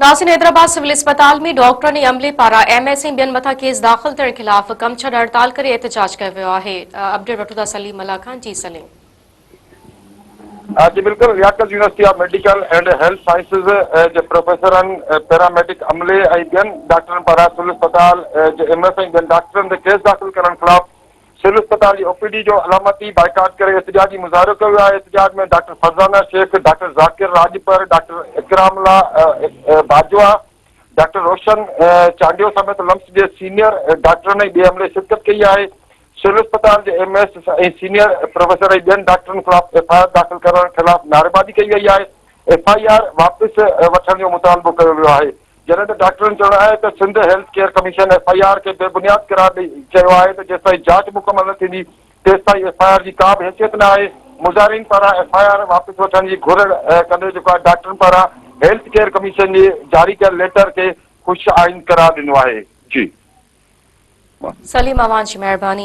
नासिन Hyderabad civil अस्पताल में डॉक्टरनि अमले पारां एमएस ऐं ॿियनि मथां केस दाख़िल थियण ख़िलाफ़ कम छॾ हड़ताल करे एहतजाज कयो वियो आहे। अपडेट वठूं था सलीम अला खान। जी सलीम। जी बिल्कुल, Liaquat university of medical and health sciences जे प्रोफेसरनि, पैरामेडिक अमले ऐं ॿियनि डॉक्टरनि पारां सिविल अस्पताल जे एमएस ऐं ॿियनि डॉक्टरनि ते केस दाख़िल करण ख़िलाफ़ सिविल अस्पताल जी ओपीडी जो अलामती बाइकाट करे एहतजाजी मुज़ाहिरो कयो वियो आहे। एहतजाज में doctor Farzana Shaikh, doctor Zakir Rajpar, doctor Ikramullah Bajwa, doctor Roshan Chandio समेत लम्स जे सीनियर डॉक्टरनि ऐं ॿिए अमले शिरकत कई आहे। सिविल अस्पताल के एमएस ऐं सीनियर प्रोफेसर ऐं ॿियनि डॉक्टरनि ख़िलाफ़ एफआईआर दाख़िल करण ख़िलाफ़ नारेबाज़ी कई वई आहे। एफआईआर वापसि वठण जो मुतालबो कयो वियो आहे। जॾहिं त डॉक्टरनि चवणु आहे त Sindh health care commission FIR खे बेबुनियाद करार चयो आहे त जेसिताईं जांच मुकमल न थींदी तेसिताईं एफआईआर जी का बि हैसियत न आहे। मुज़ाहिरीन पारां एफआईआर वापसि वठण जी घुर कंदे जेको आहे डॉक्टरनि पारां हेल्थ केयर कमीशन जे जारी कयल लेटर खे ख़ुशि आइन करार ॾिनो आहे। जी सलीम, अवां जी महिरबानी।